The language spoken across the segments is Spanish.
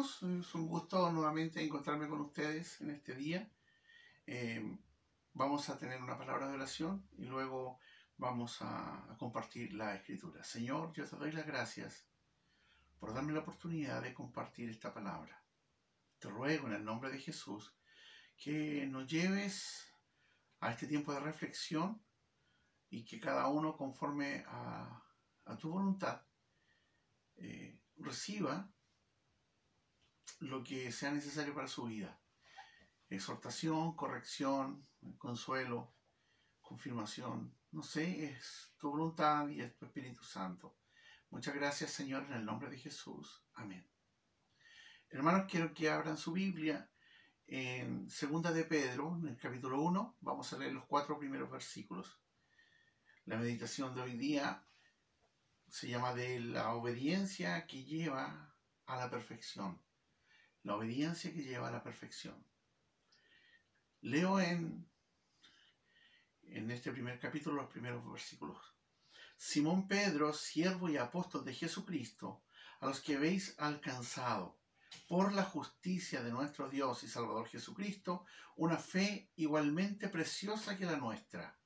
hermanos, es un gusto nuevamente encontrarme con ustedes en este día. Vamos a tener una palabra de oración y luego vamos a compartir la escritura. Señor, yo te doy las gracias por darme la oportunidad de compartir esta palabra. Te ruego en el nombre de Jesús que nos lleves a este tiempo de reflexión y que cada uno conforme a tu voluntad reciba lo que sea necesario para su vida. Exhortación, corrección, consuelo, confirmación. No sé, es tu voluntad y es tu Espíritu Santo. Muchas gracias, Señor, en el nombre de Jesús. Amén. Hermanos, quiero que abran su Biblia en 2 de Pedro, en el capítulo 1. Vamos a leer los 4 primeros versículos. La meditación de hoy día se llama de la obediencia que lleva a la perfección. La obediencia que lleva a la perfección. Leo en este primer capítulo los primeros versículos. Simón Pedro, siervo y apóstol de Jesucristo, a los que habéis alcanzado, por la justicia de nuestro Dios y Salvador Jesucristo, una fe igualmente preciosa que la nuestra.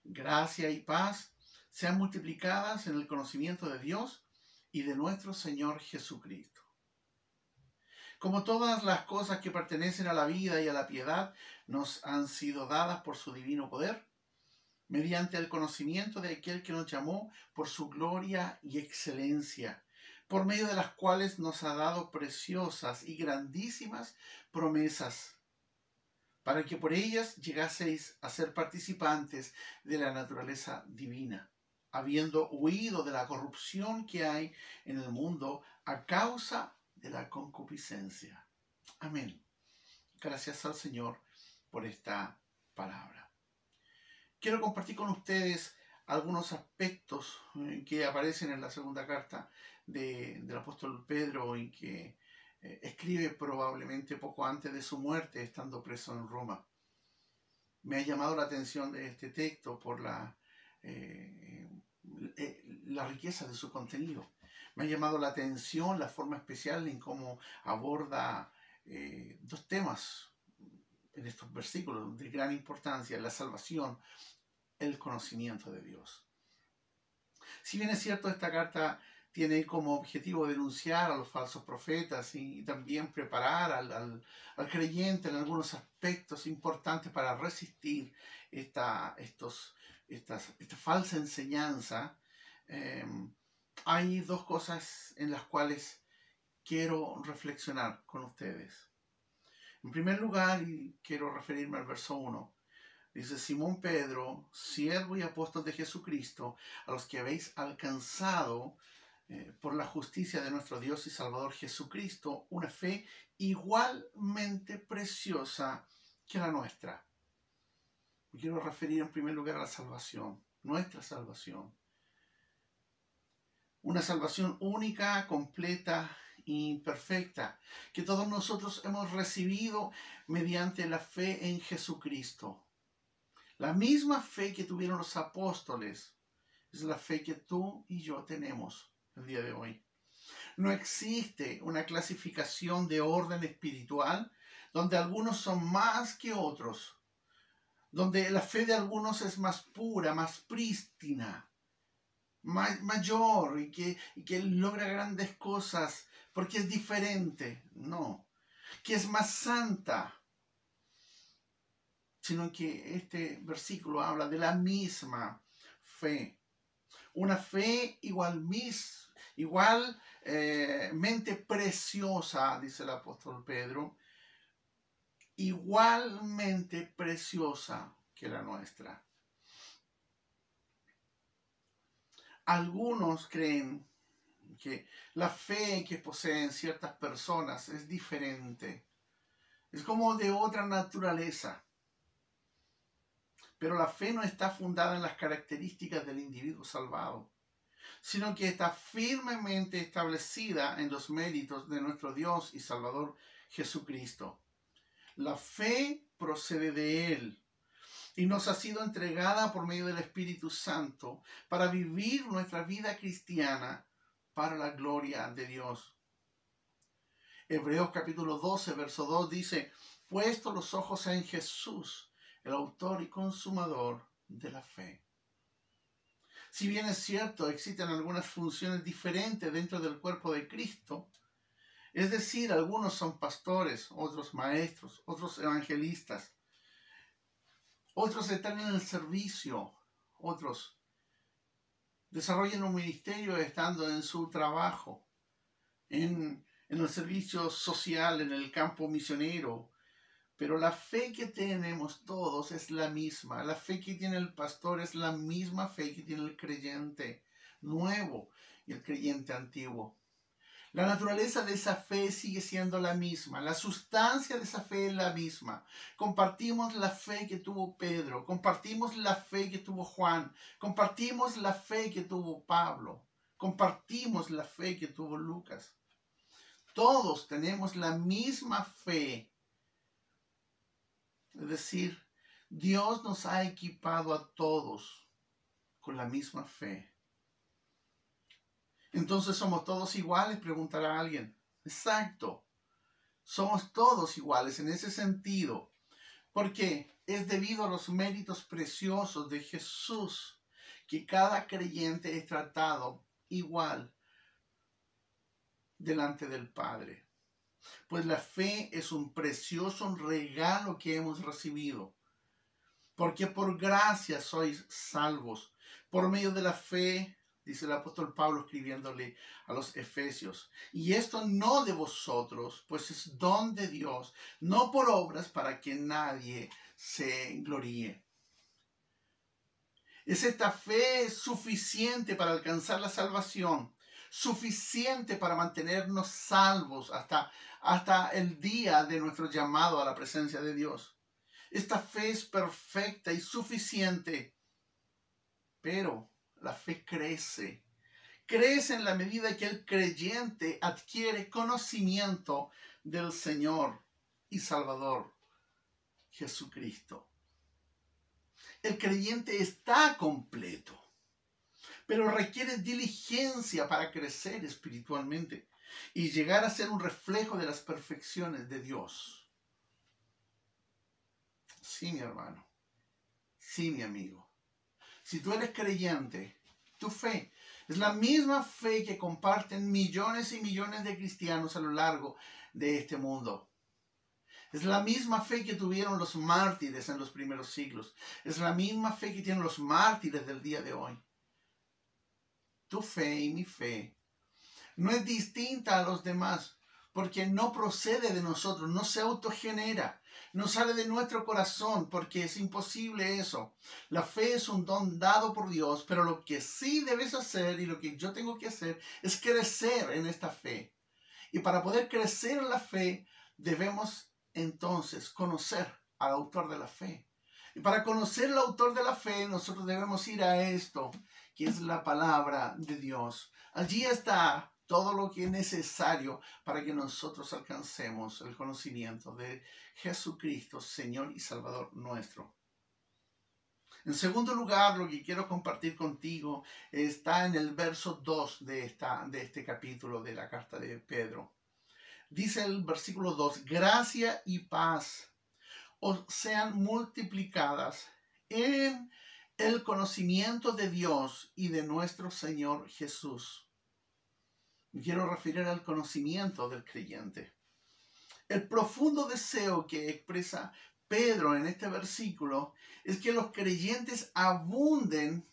Gracia y paz sean multiplicadas en el conocimiento de Dios y de nuestro Señor Jesucristo. Como todas las cosas que pertenecen a la vida y a la piedad nos han sido dadas por su divino poder, mediante el conocimiento de aquel que nos llamó por su gloria y excelencia, por medio de las cuales nos ha dado preciosas y grandísimas promesas, para que por ellas llegaseis a ser participantes de la naturaleza divina, habiendo huido de la corrupción que hay en el mundo a causa de la concupiscencia. Amén. Gracias al Señor por esta palabra. Quiero compartir con ustedes algunos aspectos que aparecen en la segunda carta del apóstol Pedro y que escribe probablemente poco antes de su muerte, estando preso en Roma. Me ha llamado la atención de este texto por la riqueza de su contenido. Me ha llamado la atención la forma especial en cómo aborda dos temas en estos versículos de gran importancia: la salvación, el conocimiento de Dios. Si bien es cierto, esta carta tiene como objetivo denunciar a los falsos profetas y también preparar al creyente en algunos aspectos importantes para resistir esta falsa enseñanza, hay dos cosas en las cuales quiero reflexionar con ustedes. En primer lugar, y quiero referirme al verso 1, dice: Simón Pedro, siervo y apóstol de Jesucristo, a los que habéis alcanzado por la justicia de nuestro Dios y Salvador Jesucristo, una fe igualmente preciosa que la nuestra. Me quiero referir en primer lugar a la salvación, nuestra salvación. Una salvación única, completa y perfecta, que todos nosotros hemos recibido mediante la fe en Jesucristo. La misma fe que tuvieron los apóstoles es la fe que tú y yo tenemos el día de hoy. No existe una clasificación de orden espiritual donde algunos son más que otros, donde la fe de algunos es más pura, más prístina, mayor y que logra grandes cosas porque es diferente. No, que es más santa, sino que este versículo habla de la misma fe. Una fe igualmente preciosa, dice el apóstol Pedro, igualmente preciosa que la nuestra. Algunos creen que la fe que poseen ciertas personas es diferente, es como de otra naturaleza. Pero la fe no está fundada en las características del individuo salvado, sino que está firmemente establecida en los méritos de nuestro Dios y Salvador Jesucristo. La fe procede de Él y nos ha sido entregada por medio del Espíritu Santo para vivir nuestra vida cristiana para la gloria de Dios. Hebreos capítulo 12, verso 2 dice, puesto los ojos en Jesús, el autor y consumador de la fe. Si bien es cierto, existen algunas funciones diferentes dentro del cuerpo de Cristo, es decir, algunos son pastores, otros maestros, otros evangelistas, otros están en el servicio, otros desarrollan un ministerio estando en su trabajo, en el servicio social, en el campo misionero. Pero la fe que tenemos todos es la misma. La fe que tiene el pastor es la misma fe que tiene el creyente nuevo y el creyente antiguo. La naturaleza de esa fe sigue siendo la misma. La sustancia de esa fe es la misma. Compartimos la fe que tuvo Pedro. Compartimos la fe que tuvo Juan. Compartimos la fe que tuvo Pablo. Compartimos la fe que tuvo Lucas. Todos tenemos la misma fe. Es decir, Dios nos ha equipado a todos con la misma fe. Entonces, ¿somos todos iguales?, preguntará alguien. Exacto. Somos todos iguales en ese sentido, porque es debido a los méritos preciosos de Jesús que cada creyente es tratado igual delante del Padre. Pues la fe es un precioso regalo que hemos recibido. Porque por gracia sois salvos. Por medio de la fe, dice el apóstol Pablo escribiéndole a los Efesios. Y esto no de vosotros, pues es don de Dios, no por obras para que nadie se gloríe. Es esta fe suficiente para alcanzar la salvación, suficiente para mantenernos salvos hasta el día de nuestro llamado a la presencia de Dios. Esta fe es perfecta y suficiente, pero la fe crece. Crece en la medida que el creyente adquiere conocimiento del Señor y Salvador Jesucristo. El creyente está completo, pero requiere diligencia para crecer espiritualmente y llegar a ser un reflejo de las perfecciones de Dios. Sí, mi hermano. Sí, mi amigo. Si tú eres creyente, tu fe es la misma fe que comparten millones y millones de cristianos a lo largo de este mundo. Es la misma fe que tuvieron los mártires en los primeros siglos. Es la misma fe que tienen los mártires del día de hoy. Tu fe y mi fe no es distinta a los demás, porque no procede de nosotros, no se autogenera, no sale de nuestro corazón, porque es imposible eso. La fe es un don dado por Dios, pero lo que sí debes hacer y lo que yo tengo que hacer es crecer en esta fe. Y para poder crecer en la fe, debemos entonces conocer al autor de la fe. Y para conocer al autor de la fe, nosotros debemos ir a esto, que es la palabra de Dios. Allí está todo lo que es necesario para que nosotros alcancemos el conocimiento de Jesucristo, Señor y Salvador nuestro. En segundo lugar, lo que quiero compartir contigo está en el verso 2 de este capítulo de la carta de Pedro. Dice el versículo 2, gracia y paz os sean multiplicadas en el conocimiento de Dios y de nuestro Señor Jesús. Me quiero referir al conocimiento del creyente. El profundo deseo que expresa Pedro en este versículo es que los creyentes abunden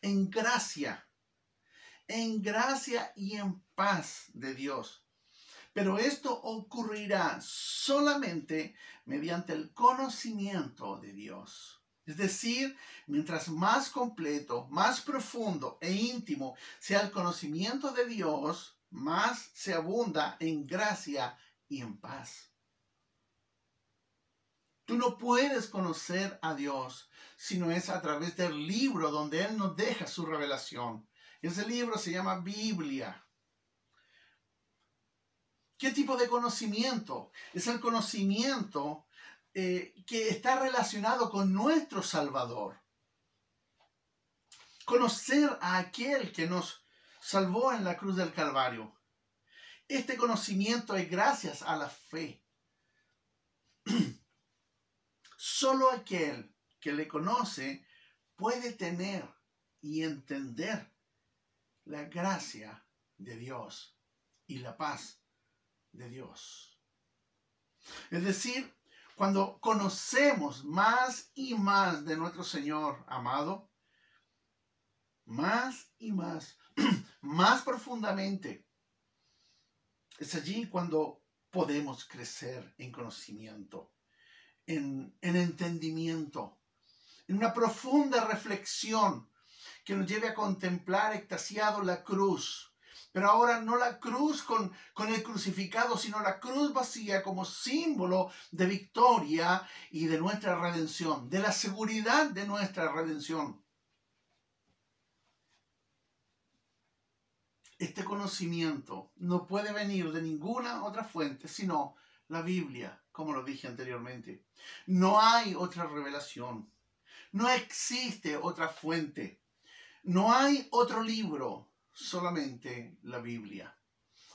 en gracia y en paz de Dios. Pero esto ocurrirá solamente mediante el conocimiento de Dios. Es decir, mientras más completo, más profundo e íntimo sea el conocimiento de Dios, más se abunda en gracia y en paz. Tú no puedes conocer a Dios si no es a través del libro donde Él nos deja su revelación. Ese libro se llama Biblia. ¿Qué tipo de conocimiento? Es el conocimiento que está relacionado con nuestro Salvador. Conocer a aquel que nos salvó en la cruz del Calvario. Este conocimiento es gracias a la fe. Solo aquel que le conoce puede tener y entender la gracia de Dios y la paz de Dios. Es decir, cuando conocemos más y más de nuestro Señor amado, más y más, más profundamente, es allí cuando podemos crecer en conocimiento, en entendimiento, en una profunda reflexión que nos lleve a contemplar extasiado la cruz. Pero ahora no la cruz con el crucificado, sino la cruz vacía como símbolo de victoria y de nuestra redención, de la seguridad de nuestra redención. Este conocimiento no puede venir de ninguna otra fuente, sino la Biblia, como lo dije anteriormente. No hay otra revelación. No existe otra fuente. No hay otro libro, solamente la Biblia.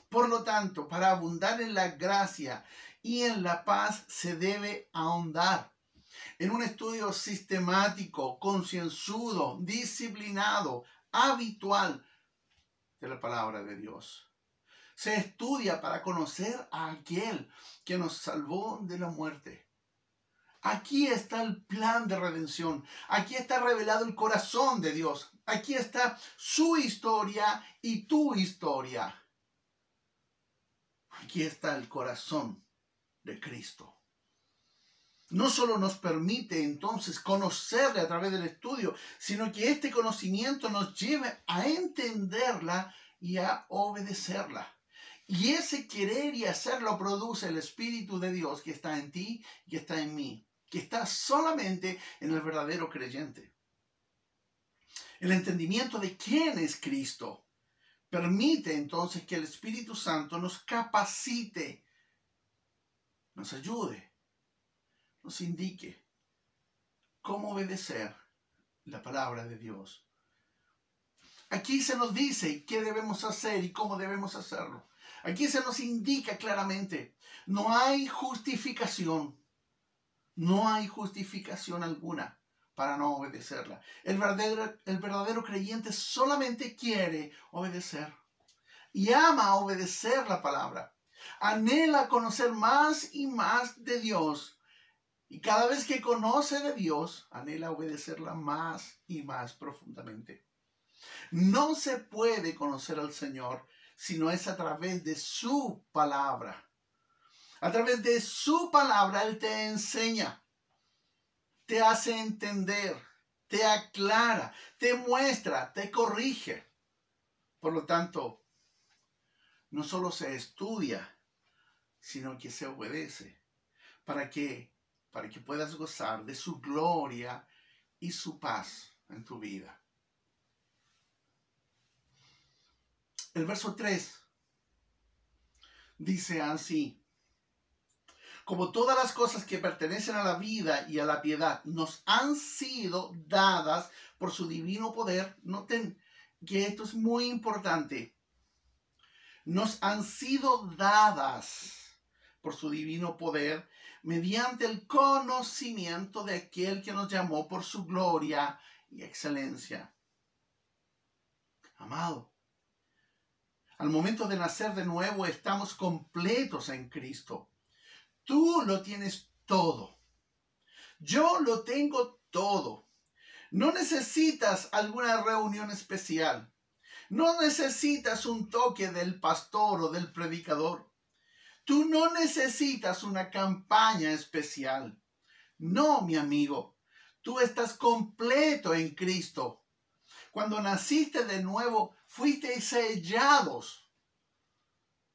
Por lo tanto, para abundar en la gracia y en la paz se debe ahondar en un estudio sistemático, concienzudo, disciplinado, habitual de la palabra de Dios. Se estudia para conocer a aquel que nos salvó de la muerte. Aquí está el plan de redención. Aquí está revelado el corazón de Dios. Aquí está su historia y tu historia. Aquí está el corazón de Cristo. No solo nos permite entonces conocerle a través del estudio, sino que este conocimiento nos lleva a entenderla y a obedecerla. Y ese querer y hacerlo produce el Espíritu de Dios que está en ti y que está en mí, que está solamente en el verdadero creyente. El entendimiento de quién es Cristo permite entonces que el Espíritu Santo nos capacite, nos ayude, nos indique cómo obedecer la palabra de Dios. Aquí se nos dice qué debemos hacer y cómo debemos hacerlo. Aquí se nos indica claramente, no hay justificación. No hay justificación alguna para no obedecerla. El verdadero creyente solamente quiere obedecer y ama obedecer la palabra. Anhela conocer más y más de Dios. Y cada vez que conoce de Dios, anhela obedecerla más y más profundamente. No se puede conocer al Señor si no es a través de su palabra. A través de su palabra Él te enseña, te hace entender, te aclara, te muestra, te corrige. Por lo tanto, no solo se estudia, sino que se obedece para que puedas gozar de su gloria y su paz en tu vida. El verso 3 dice así: como todas las cosas que pertenecen a la vida y a la piedad nos han sido dadas por su divino poder. Noten que esto es muy importante. Nos han sido dadas por su divino poder mediante el conocimiento de aquel que nos llamó por su gloria y excelencia. Amado, al momento de nacer de nuevo estamos completos en Cristo. Tú lo tienes todo. Yo lo tengo todo. No necesitas alguna reunión especial. No necesitas un toque del pastor o del predicador. Tú no necesitas una campaña especial. No, mi amigo. Tú estás completo en Cristo. Cuando naciste de nuevo, fuiste sellados.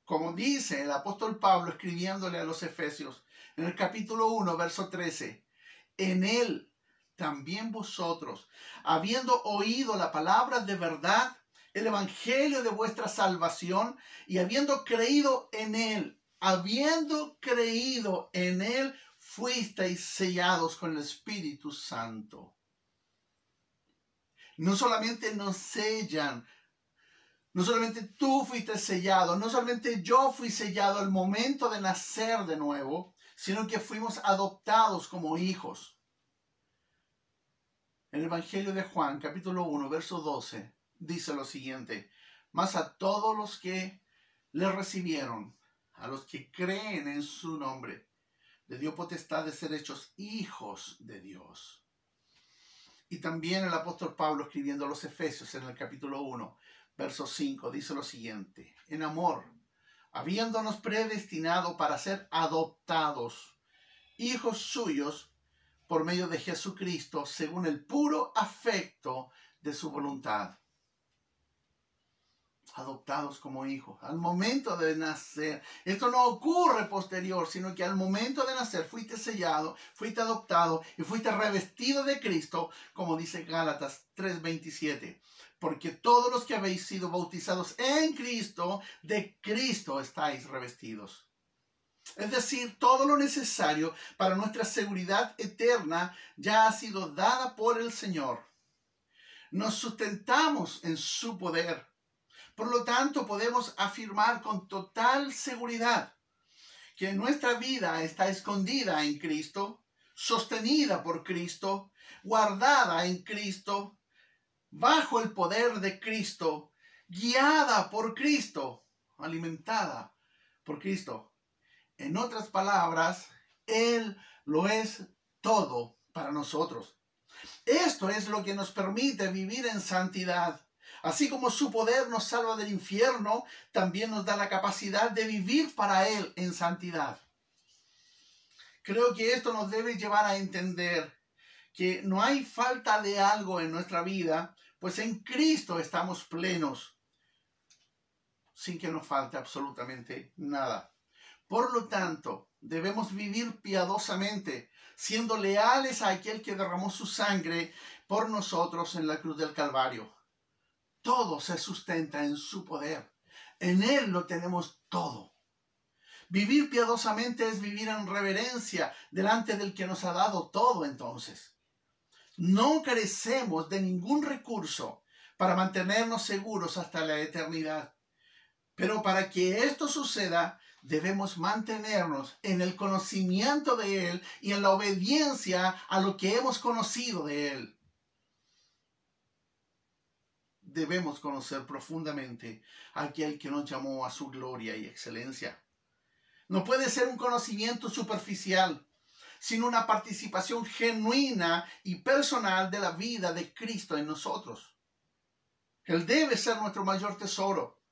Como dice el apóstol Pablo escribiéndole a los Efesios en el capítulo 1, verso 13. En él también vosotros, habiendo oído la palabra de verdad, el evangelio de vuestra salvación, y habiendo creído en él, fuisteis sellados con el Espíritu Santo. No solamente nos sellan No solamente tú fuiste sellado, no solamente yo fui sellado al momento de nacer de nuevo, sino que fuimos adoptados como hijos. En el Evangelio de Juan, capítulo 1, verso 12, dice lo siguiente: mas a todos los que le recibieron, a los que creen en su nombre, le dio potestad de ser hechos hijos de Dios. Y también el apóstol Pablo, escribiendo a los Efesios en el capítulo 1, verso 5, dice lo siguiente: en amor, habiéndonos predestinado para ser adoptados, hijos suyos, por medio de Jesucristo, según el puro afecto de su voluntad. Adoptados como hijos, al momento de nacer. Esto no ocurre posterior, sino que al momento de nacer fuiste sellado, fuiste adoptado y fuiste revestido de Cristo, como dice Gálatas 3:27. Porque todos los que habéis sido bautizados en Cristo, de Cristo estáis revestidos. Es decir, todo lo necesario para nuestra seguridad eterna ya ha sido dada por el Señor. Nos sustentamos en su poder. Por lo tanto, podemos afirmar con total seguridad que nuestra vida está escondida en Cristo, sostenida por Cristo, guardada en Cristo, bajo el poder de Cristo, guiada por Cristo, alimentada por Cristo. En otras palabras, Él lo es todo para nosotros. Esto es lo que nos permite vivir en santidad. Así como su poder nos salva del infierno, también nos da la capacidad de vivir para Él en santidad. Creo que esto nos debe llevar a entender que no hay falta de algo en nuestra vida, pues en Cristo estamos plenos, sin que nos falte absolutamente nada. Por lo tanto, debemos vivir piadosamente, siendo leales a aquel que derramó su sangre por nosotros en la cruz del Calvario. Todo se sustenta en su poder. En Él lo tenemos todo. Vivir piadosamente es vivir en reverencia delante del que nos ha dado todo entonces. No carecemos de ningún recurso para mantenernos seguros hasta la eternidad. Pero para que esto suceda, debemos mantenernos en el conocimiento de Él y en la obediencia a lo que hemos conocido de Él. Debemos conocer profundamente a aquel que nos llamó a su gloria y excelencia. No puede ser un conocimiento superficial, sino una participación genuina y personal de la vida de Cristo en nosotros. Él debe ser nuestro mayor tesoro,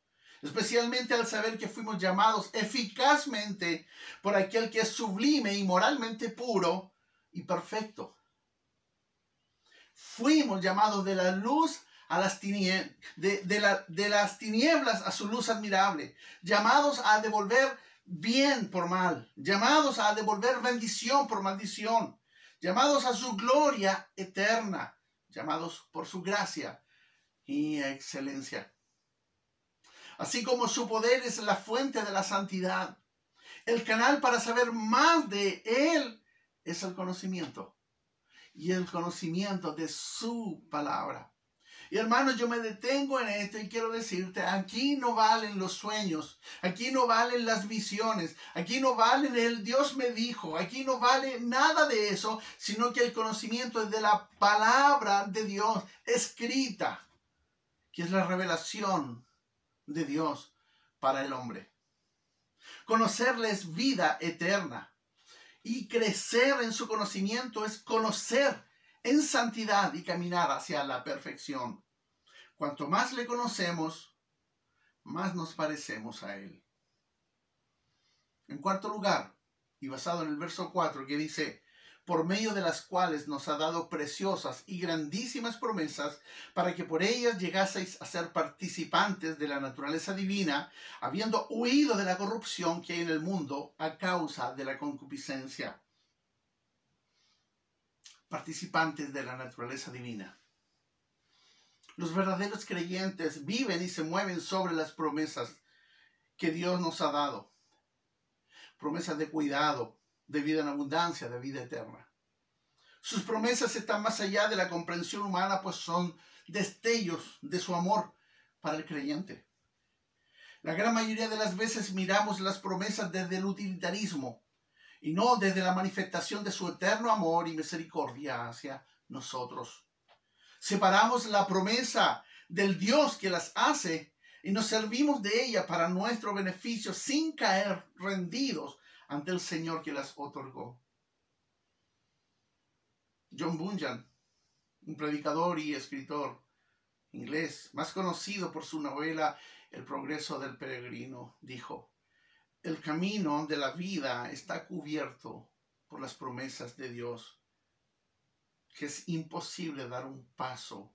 especialmente al saber que fuimos llamados eficazmente por aquel que es sublime y moralmente puro y perfecto. Fuimos llamados de la luz a las de las tinieblas a su luz admirable, llamados a devolver bien por mal, llamados a devolver bendición por maldición, llamados a su gloria eterna, llamados por su gracia y excelencia. Así como su poder es la fuente de la santidad, el canal para saber más de Él es el conocimiento, y el conocimiento de su palabra. Y hermanos, yo me detengo en esto y quiero decirte, aquí no valen los sueños, aquí no valen las visiones, aquí no valen el Dios me dijo, aquí no vale nada de eso, sino que el conocimiento es de la palabra de Dios escrita, que es la revelación de Dios para el hombre. Conocerle es vida eterna, y crecer en su conocimiento es conocer en santidad y caminar hacia la perfección. Cuanto más le conocemos, más nos parecemos a Él. En cuarto lugar, y basado en el verso 4, que dice: por medio de las cuales nos ha dado preciosas y grandísimas promesas, para que por ellas llegaseis a ser participantes de la naturaleza divina, habiendo huido de la corrupción que hay en el mundo a causa de la concupiscencia. Participantes de la naturaleza divina. Los verdaderos creyentes viven y se mueven sobre las promesas que Dios nos ha dado. Promesas de cuidado, de vida en abundancia, de vida eterna. Sus promesas están más allá de la comprensión humana, pues son destellos de su amor para el creyente. La gran mayoría de las veces miramos las promesas desde el utilitarismo y no desde la manifestación de su eterno amor y misericordia hacia nosotros. Separamos la promesa del Dios que las hace y nos servimos de ella para nuestro beneficio sin caer rendidos ante el Señor que las otorgó. John Bunyan, un predicador y escritor inglés, más conocido por su novela El progreso del peregrino, dijo: el camino de la vida está cubierto por las promesas de Dios, que es imposible dar un paso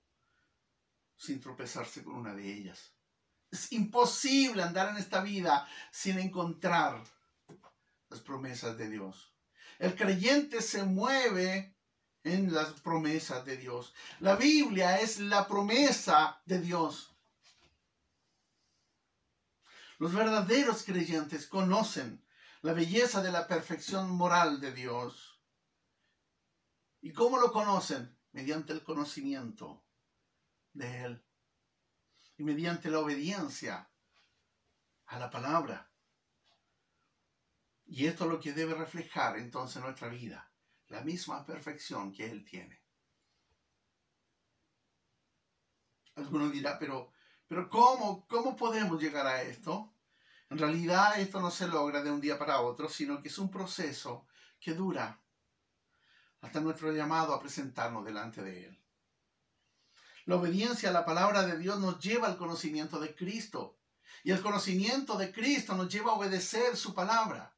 sin tropezarse con una de ellas. Es imposible andar en esta vida sin encontrar las promesas de Dios. El creyente se mueve en las promesas de Dios. La Biblia es la promesa de Dios. Los verdaderos creyentes conocen la belleza de la perfección moral de Dios. ¿Y cómo lo conocen? Mediante el conocimiento de Él y mediante la obediencia a la palabra. Y esto es lo que debe reflejar entonces en nuestra vida, la misma perfección que Él tiene. Alguno dirá, pero ¿cómo podemos llegar a esto? En realidad esto no se logra de un día para otro, sino que es un proceso que dura hasta nuestro llamado a presentarnos delante de Él. La obediencia a la palabra de Dios nos lleva al conocimiento de Cristo. Y el conocimiento de Cristo nos lleva a obedecer su palabra.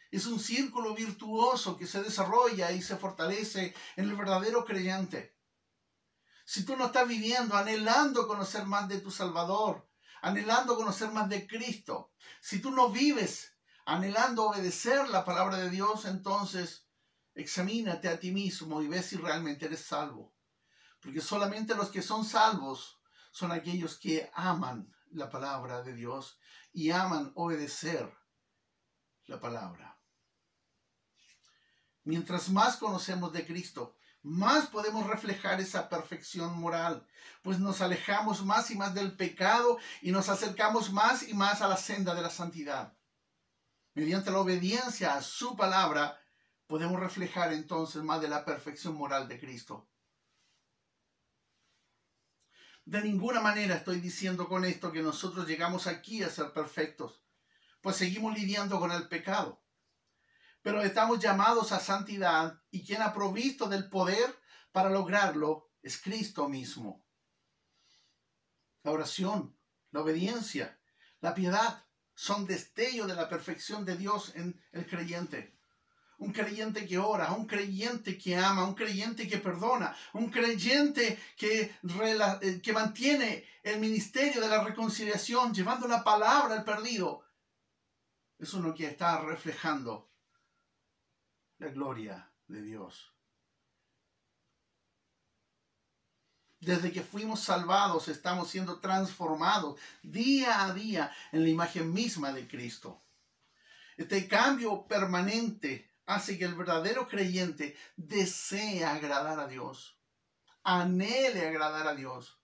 Es un círculo virtuoso que se desarrolla y se fortalece en el verdadero creyente. Si tú no estás viviendo anhelando conocer más de tu Salvador, anhelando conocer más de Cristo, si tú no vives anhelando obedecer la palabra de Dios, entonces examínate a ti mismo y ve si realmente eres salvo. Porque solamente los que son salvos son aquellos que aman la palabra de Dios y aman obedecer la palabra. Mientras más conocemos de Cristo, más podemos reflejar esa perfección moral, pues nos alejamos más y más del pecado y nos acercamos más y más a la senda de la santidad. Mediante la obediencia a su palabra, podemos reflejar entonces más de la perfección moral de Cristo. De ninguna manera estoy diciendo con esto que nosotros llegamos aquí a ser perfectos, pues seguimos lidiando con el pecado. Pero estamos llamados a santidad y quien ha provisto del poder para lograrlo es Cristo mismo. La oración, la obediencia, la piedad son destellos de la perfección de Dios en el creyente. Un creyente que ora, un creyente que ama, un creyente que perdona, un creyente que mantiene el ministerio de la reconciliación, llevando la palabra al perdido. Es uno que está reflejando la gloria de Dios. Desde que fuimos salvados, estamos siendo transformados día a día en la imagen misma de Cristo. Este cambio permanente hace que el verdadero creyente desee agradar a Dios, anhele agradar a Dios.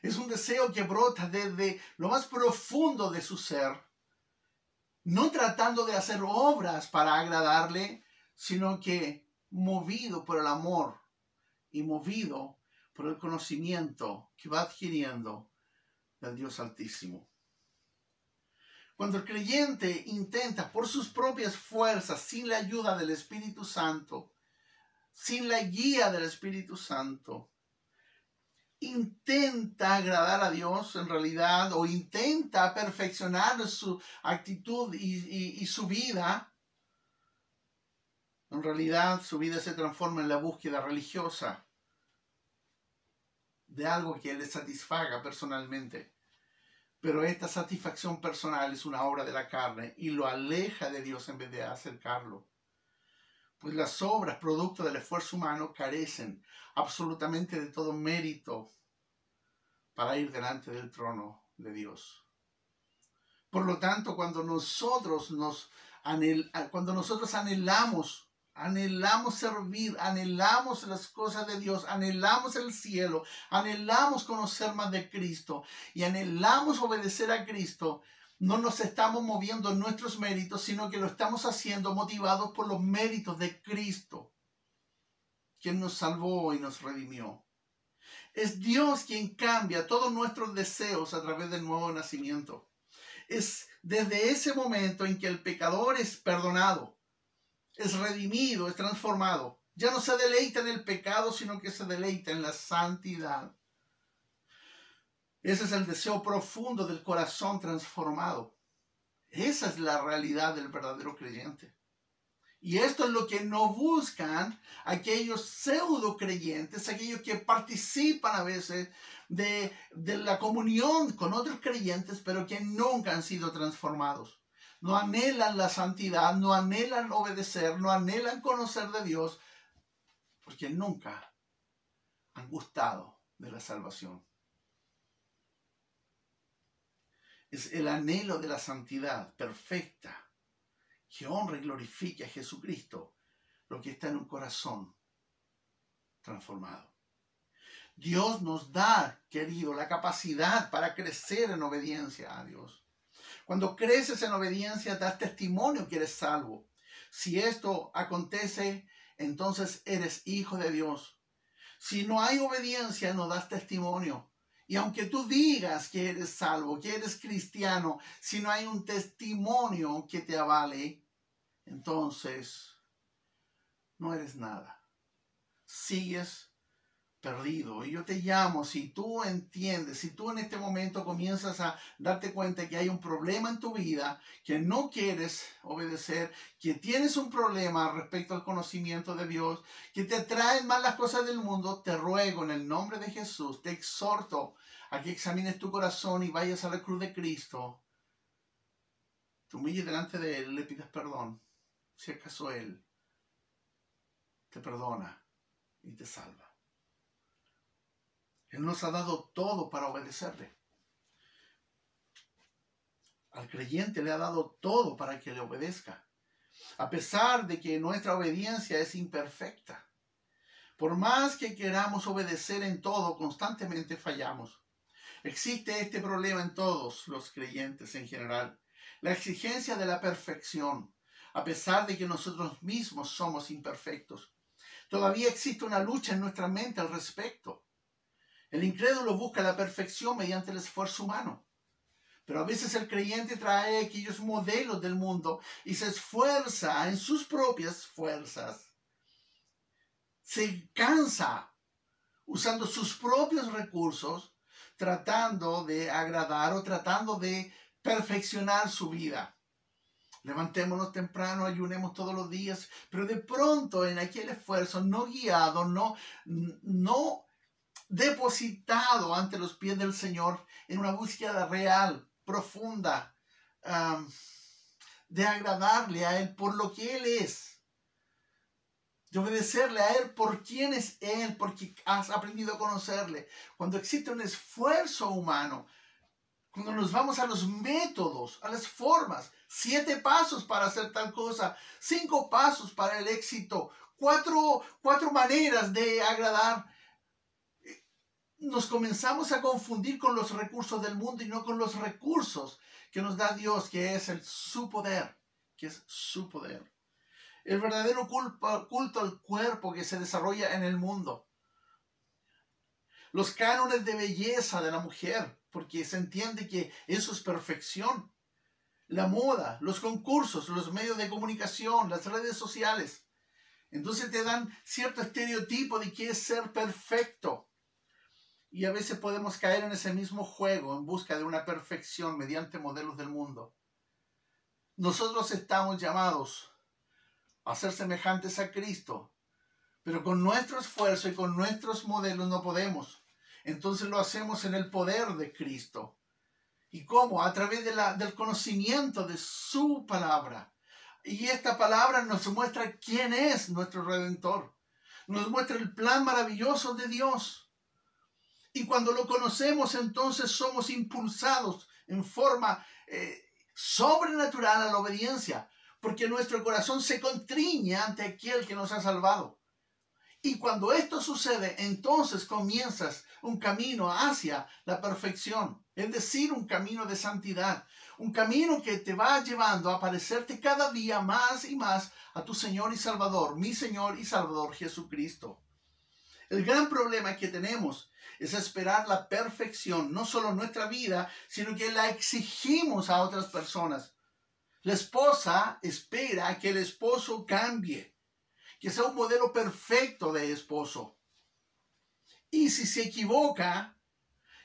Es un deseo que brota desde lo más profundo de su ser, no tratando de hacer obras para agradarle, sino que movido por el amor y movido por el conocimiento que va adquiriendo del Dios Altísimo. Cuando el creyente intenta por sus propias fuerzas, sin la ayuda del Espíritu Santo, sin la guía del Espíritu Santo, intenta agradar a Dios en realidad, o intenta perfeccionar su actitud y su vida, en realidad su vida se transforma en la búsqueda religiosa de algo que le satisfaga personalmente. Pero esta satisfacción personal es una obra de la carne y lo aleja de Dios en vez de acercarlo. Pues las obras, producto del esfuerzo humano, carecen absolutamente de todo mérito para ir delante del trono de Dios. Por lo tanto, cuando nosotros anhelamos Anhelamos servir, anhelamos las cosas de Dios, anhelamos el cielo, anhelamos conocer más de Cristo y anhelamos obedecer a Cristo. No nos estamos moviendo en nuestros méritos, sino que lo estamos haciendo motivados por los méritos de Cristo, quien nos salvó y nos redimió. Es Dios quien cambia todos nuestros deseos a través del nuevo nacimiento. Es desde ese momento en que el pecador es perdonado, es redimido, es transformado. Ya no se deleita en el pecado, sino que se deleita en la santidad. Ese es el deseo profundo del corazón transformado. Esa es la realidad del verdadero creyente. Y esto es lo que no buscan aquellos pseudo creyentes, aquellos que participan a veces de la comunión con otros creyentes, pero que nunca han sido transformados. No anhelan la santidad, no anhelan obedecer, no anhelan conocer de Dios, porque nunca han gustado de la salvación. Es el anhelo de la santidad perfecta, que honra y glorifique a Jesucristo, lo que está en un corazón transformado. Dios nos da, querido, la capacidad para crecer en obediencia a Dios. Cuando creces en obediencia, das testimonio que eres salvo. Si esto acontece, entonces eres hijo de Dios. Si no hay obediencia, no das testimonio. Y aunque tú digas que eres salvo, que eres cristiano, si no hay un testimonio que te avale, entonces no eres nada. Sigues perdido. Y yo te llamo, si tú entiendes, si tú en este momento comienzas a darte cuenta que hay un problema en tu vida, que no quieres obedecer, que tienes un problema respecto al conocimiento de Dios, que te atraen más las cosas del mundo, te ruego en el nombre de Jesús, te exhorto a que examines tu corazón y vayas a la cruz de Cristo. Te humilles delante de Él, le pidas perdón. Si acaso Él te perdona y te salva. Él nos ha dado todo para obedecerle. Al creyente le ha dado todo para que le obedezca, a pesar de que nuestra obediencia es imperfecta. Por más que queramos obedecer en todo, constantemente fallamos. Existe este problema en todos los creyentes en general, la exigencia de la perfección, a pesar de que nosotros mismos somos imperfectos. Todavía existe una lucha en nuestra mente al respecto. El incrédulo busca la perfección mediante el esfuerzo humano. Pero a veces el creyente trae aquellos modelos del mundo y se esfuerza en sus propias fuerzas. Se cansa usando sus propios recursos, tratando de agradar o tratando de perfeccionar su vida. Levantémonos temprano, ayunemos todos los días, pero de pronto en aquel esfuerzo no guiado, no depositado ante los pies del Señor en una búsqueda real, profunda, de agradarle a Él por lo que Él es, de obedecerle a Él por quién es Él, porque has aprendido a conocerle. Cuando existe un esfuerzo humano, cuando nos vamos a los métodos, a las formas, 7 pasos para hacer tal cosa, 5 pasos para el éxito, 4 maneras de agradar, nos comenzamos a confundir con los recursos del mundo y no con los recursos que nos da Dios, que es su poder, El verdadero culto al cuerpo que se desarrolla en el mundo. Los cánones de belleza de la mujer, porque se entiende que eso es perfección. La moda, los concursos, los medios de comunicación, las redes sociales. Entonces te dan cierto estereotipo de qué es ser perfecto. Y a veces podemos caer en ese mismo juego en busca de una perfección mediante modelos del mundo. Nosotros estamos llamados a ser semejantes a Cristo, pero con nuestro esfuerzo y con nuestros modelos no podemos. Entonces lo hacemos en el poder de Cristo. ¿Y cómo? A través del conocimiento de su palabra. Y esta palabra nos muestra quién es nuestro Redentor. Nos muestra el plan maravilloso de Dios. Y cuando lo conocemos, entonces somos impulsados en forma sobrenatural a la obediencia. porque nuestro corazón se contriñe ante aquel que nos ha salvado. Y cuando esto sucede, entonces comienzas un camino hacia la perfección, es decir, un camino de santidad, un camino que te va llevando a parecerte cada día más y más a tu Señor y Salvador, mi Señor y Salvador Jesucristo. El gran problema que tenemos es esperar la perfección, no solo en nuestra vida, sino que la exigimos a otras personas. La esposa espera que el esposo cambie, que sea un modelo perfecto de esposo. Y si se equivoca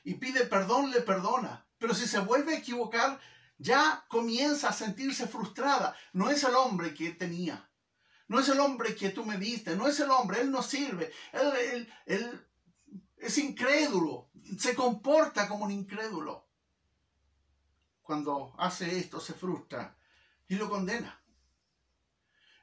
y pide perdón, le perdona. Pero si se vuelve a equivocar, ya comienza a sentirse frustrada. No es el hombre que tenía. No es el hombre que tú me diste. No es el hombre. Él no sirve. Él es incrédulo. Se comporta como un incrédulo. Cuando hace esto, se frustra y lo condena.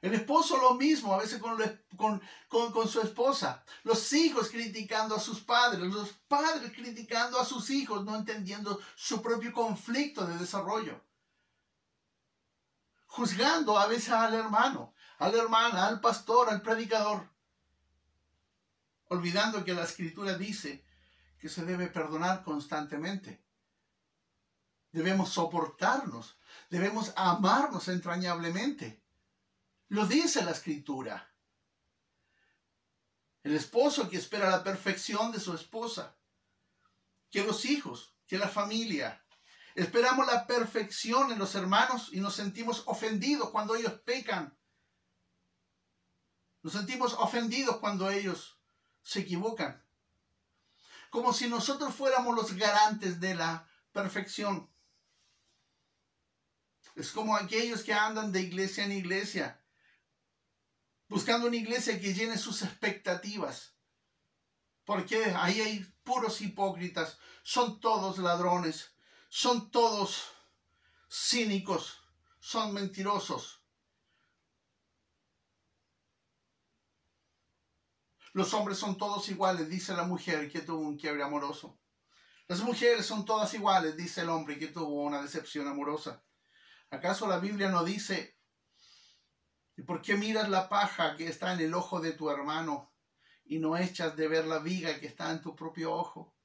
El esposo lo mismo, a veces con su esposa. Los hijos criticando a sus padres. Los padres criticando a sus hijos, no entendiendo su propio conflicto de desarrollo. Juzgando a veces al hermano, a la hermana, al pastor, al predicador. Olvidando que la Escritura dice que se debe perdonar constantemente. Debemos soportarnos. Debemos amarnos entrañablemente. Lo dice la Escritura. El esposo que espera la perfección de su esposa, que los hijos, que la familia. Esperamos la perfección en los hermanos y nos sentimos ofendidos cuando ellos pecan. Nos sentimos ofendidos cuando ellos se equivocan. Como si nosotros fuéramos los garantes de la perfección. Es como aquellos que andan de iglesia en iglesia, buscando una iglesia que llene sus expectativas. Porque ahí hay puros hipócritas. Son todos ladrones. Son todos cínicos. Son mentirosos. Los hombres son todos iguales, dice la mujer que tuvo un quiebre amoroso. Las mujeres son todas iguales, dice el hombre que tuvo una decepción amorosa. ¿Acaso la Biblia no dice: ¿y por qué miras la paja que está en el ojo de tu hermano y no echas de ver la viga que está en tu propio ojo?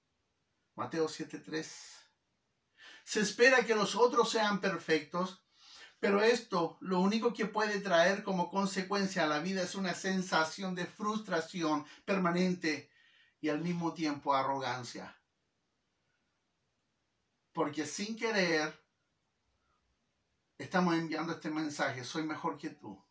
Mateo 7:3. Se espera que los otros sean perfectos, pero esto lo único que puede traer como consecuencia a la vida es una sensación de frustración permanente y al mismo tiempo arrogancia. Porque sin querer estamos enviando este mensaje: soy mejor que tú.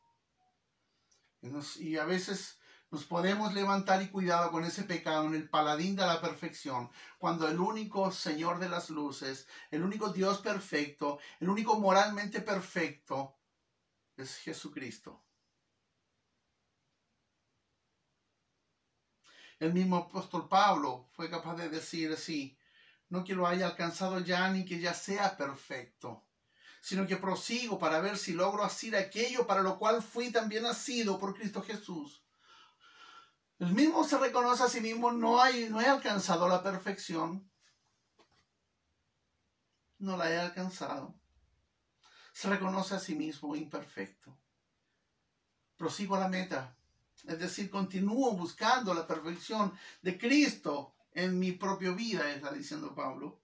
Y a veces nos podemos levantar, y cuidado con ese pecado, en el paladín de la perfección, cuando el único Señor de las luces, el único Dios perfecto, el único moralmente perfecto es Jesucristo. El mismo apóstol Pablo fue capaz de decir así: no que lo haya alcanzado ya, ni que ya sea perfecto, sino que prosigo para ver si logro hacer aquello para lo cual fui también nacido por Cristo Jesús. El mismo se reconoce a sí mismo: no he alcanzado la perfección. No la he alcanzado. Se reconoce a sí mismo imperfecto. Prosigo a la meta. Es decir, continúo buscando la perfección de Cristo en mi propia vida, está diciendo Pablo.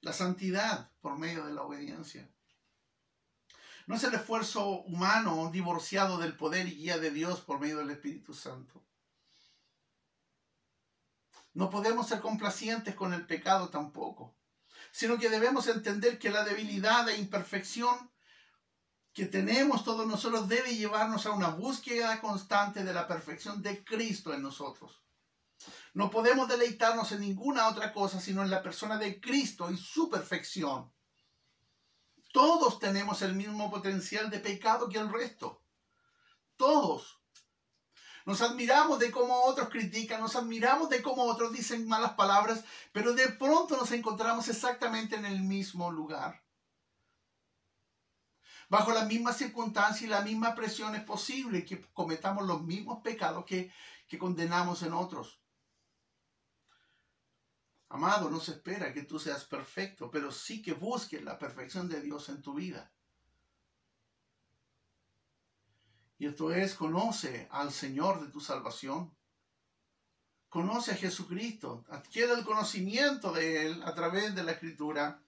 La santidad por medio de la obediencia. No es el esfuerzo humano divorciado del poder y guía de Dios por medio del Espíritu Santo. No podemos ser complacientes con el pecado tampoco, sino que debemos entender que la debilidad e imperfección que tenemos todos nosotros debe llevarnos a una búsqueda constante de la perfección de Cristo en nosotros. No podemos deleitarnos en ninguna otra cosa sino en la persona de Cristo y su perfección. Todos tenemos el mismo potencial de pecado que el resto. Todos. Nos admiramos de cómo otros critican, nos admiramos de cómo otros dicen malas palabras, pero de pronto nos encontramos exactamente en el mismo lugar. Bajo las mismas circunstancias y la misma presión es posible que cometamos los mismos pecados que condenamos en otros. Amado, no se espera que tú seas perfecto, pero sí que busques la perfección de Dios en tu vida. Y esto es, conoce al Señor de tu salvación. Conoce a Jesucristo. Adquiere el conocimiento de Él a través de la Escritura.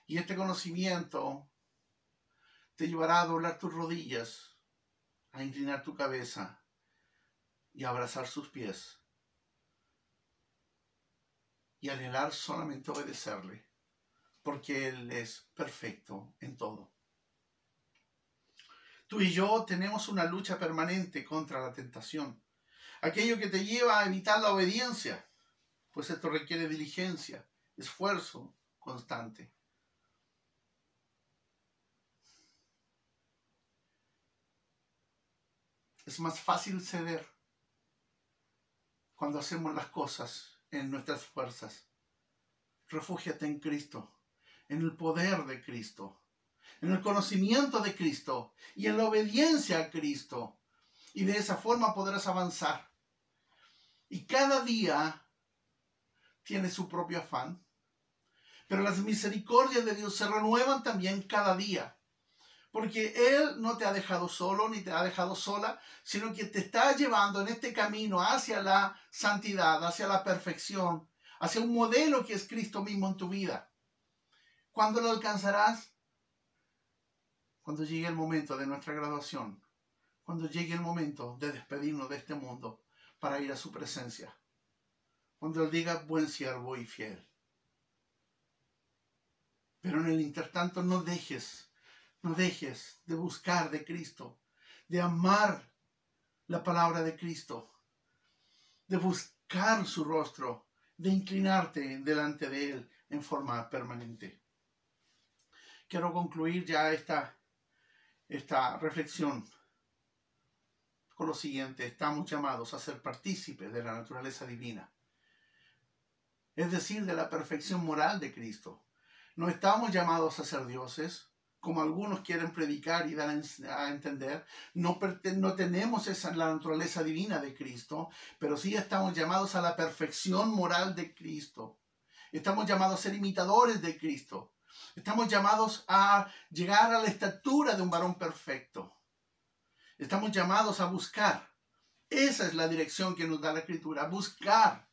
Y este conocimiento te llevará a doblar tus rodillas, a inclinar tu cabeza y a abrazar sus pies. Y anhelar solamente obedecerle, porque Él es perfecto en todo. Tú y yo tenemos una lucha permanente contra la tentación. Aquello que te lleva a evitar la obediencia, pues esto requiere diligencia, esfuerzo constante. Es más fácil ceder cuando hacemos las cosas en nuestras fuerzas. Refúgiate en Cristo, en el poder de Cristo, en el conocimiento de Cristo y en la obediencia a Cristo. Y de esa forma podrás avanzar. Y cada día tiene su propio afán, pero las misericordias de Dios se renuevan también cada día. Porque Él no te ha dejado solo ni te ha dejado sola, sino que te está llevando en este camino hacia la santidad, hacia la perfección, hacia un modelo que es Cristo mismo en tu vida. ¿Cuándo lo alcanzarás? Cuando llegue el momento de nuestra graduación, cuando llegue el momento de despedirnos de este mundo para ir a su presencia. Cuando Él diga, buen siervo y fiel. Pero en el intertanto no dejes de buscar de Cristo, de amar la palabra de Cristo, de buscar su rostro, de inclinarte delante de Él en forma permanente. Quiero concluir ya esta reflexión con lo siguiente. Estamos llamados a ser partícipes de la naturaleza divina, es decir, de la perfección moral de Cristo. No estamos llamados a ser dioses, como algunos quieren predicar y dar a entender. No tenemos la naturaleza divina de Cristo, pero sí estamos llamados a la perfección moral de Cristo. Estamos llamados a ser imitadores de Cristo. Estamos llamados a llegar a la estatura de un varón perfecto. Estamos llamados a buscar. Esa es la dirección que nos da la Escritura. Buscar.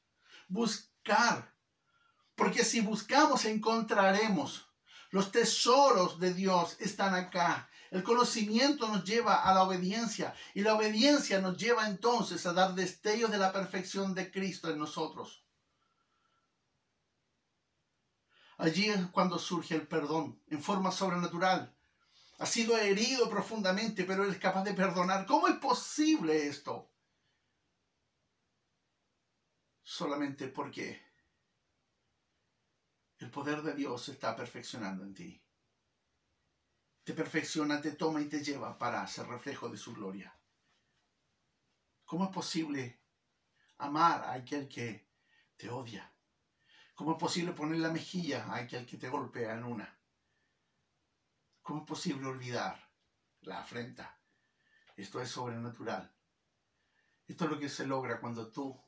Porque si buscamos, encontraremos. Los tesoros de Dios están acá. El conocimiento nos lleva a la obediencia. Y la obediencia nos lleva entonces a dar destellos de la perfección de Cristo en nosotros. Allí es cuando surge el perdón en forma sobrenatural. Has sido herido profundamente, pero eres capaz de perdonar. ¿Cómo es posible esto? Solamente porque el poder de Dios se está perfeccionando en ti. Te perfecciona, te toma y te lleva para ser reflejo de su gloria. ¿Cómo es posible amar a aquel que te odia? ¿Cómo es posible poner la mejilla a aquel que te golpea en una? ¿Cómo es posible olvidar la afrenta? Esto es sobrenatural. Esto es lo que se logra cuando tú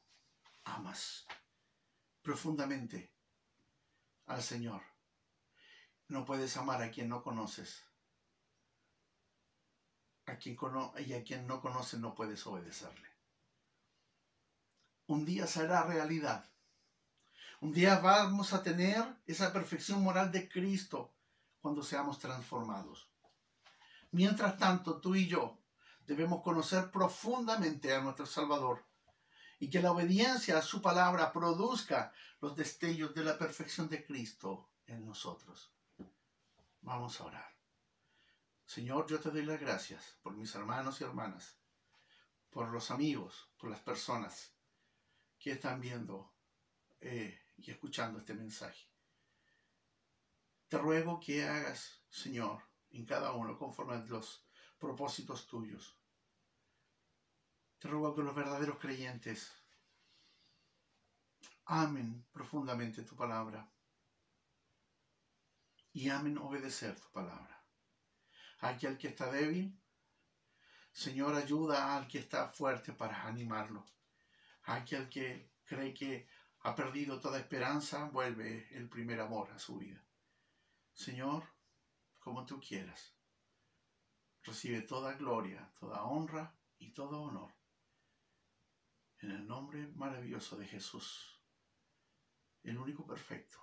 amas profundamente al Señor. No puedes amar a quien no conoces. Y a quien no conoces no puedes obedecerle. Un día será realidad. Un día vamos a tener esa perfección moral de Cristo cuando seamos transformados. Mientras tanto, tú y yo debemos conocer profundamente a nuestro Salvador y que la obediencia a su palabra produzca los destellos de la perfección de Cristo en nosotros. Vamos a orar. Señor, yo te doy las gracias por mis hermanos y hermanas, por los amigos, por las personas que están viendo y escuchando este mensaje. Te ruego que hagas, Señor, en cada uno conforme a los propósitos tuyos. Te ruego que los verdaderos creyentes amen profundamente tu palabra y amen obedecer tu palabra. Aquel que está débil, Señor, ayuda al que está fuerte para animarlo. Aquel que cree que ha perdido toda esperanza, vuelve el primer amor a su vida. Señor, como tú quieras. recibe toda gloria, toda honra y todo honor. En el nombre maravilloso de Jesús, el único perfecto.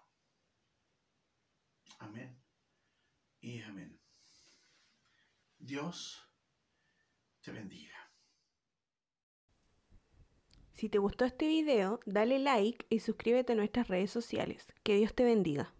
Amén y amén. Dios te bendiga. Si te gustó este video, dale like y suscríbete a nuestras redes sociales. Que Dios te bendiga.